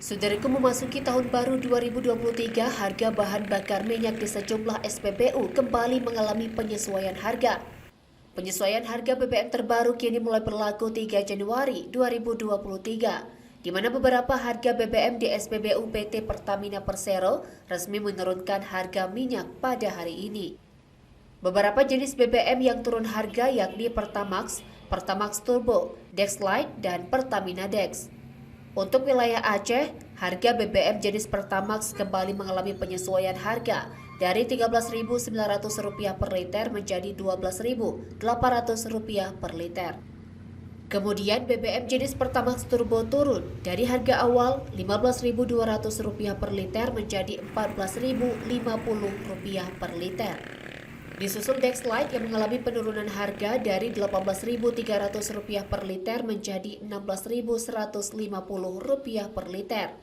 Saudaraku, memasuki tahun baru 2023, harga bahan bakar minyak di sejumlah SPBU kembali mengalami penyesuaian harga. Penyesuaian harga BBM terbaru kini mulai berlaku 3 Januari 2023, di mana beberapa harga BBM di SPBU PT Pertamina Persero resmi menurunkan harga minyak pada hari ini. Beberapa jenis BBM yang turun harga yakni Pertamax, Pertamax Turbo, Dex Lite, dan Pertamina Dex. Untuk wilayah Aceh, harga BBM jenis Pertamax kembali mengalami penyesuaian harga dari Rp13.900 per liter menjadi Rp12.800 per liter. Kemudian BBM jenis Pertamax Turbo turun dari harga awal Rp15.200 per liter menjadi Rp14.050 per liter. Disusul Dex Lite yang mengalami penurunan harga dari Rp18.300 per liter menjadi Rp16.150 per liter.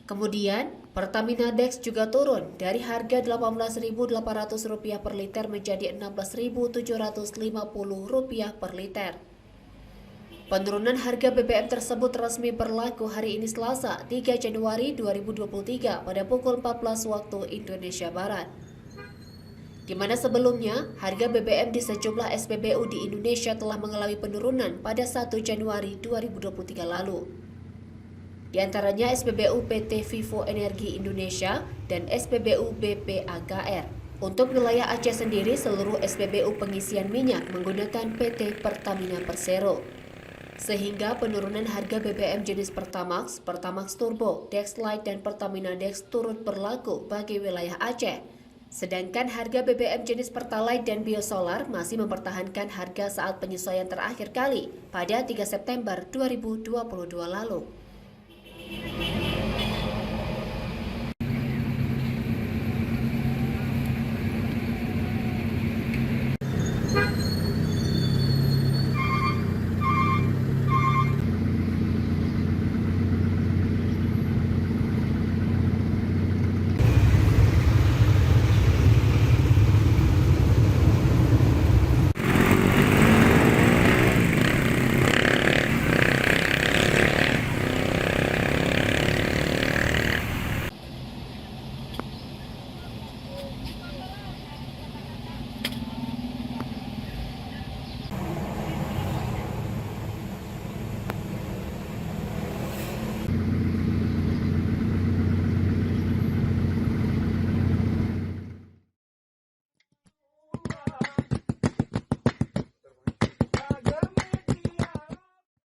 Kemudian, Pertamina Dex juga turun dari harga Rp18.800 per liter menjadi Rp16.750 per liter. Penurunan harga BBM tersebut resmi berlaku hari ini Selasa, 3 Januari 2023 pada pukul 14 waktu Indonesia Barat. Di mana sebelumnya, harga BBM di sejumlah SPBU di Indonesia telah mengalami penurunan pada 1 Januari 2023 lalu. Di antaranya SPBU PT Vivo Energi Indonesia dan SPBU BPAKR. Untuk wilayah Aceh sendiri, seluruh SPBU pengisian minyak menggunakan PT Pertamina Persero. Sehingga penurunan harga BBM jenis Pertamax, Pertamax Turbo, Dex Lite, dan Pertamina Dex turut berlaku bagi wilayah Aceh. Sedangkan harga BBM jenis Pertalite dan Biosolar masih mempertahankan harga saat penyesuaian terakhir kali pada 3 September 2022 lalu.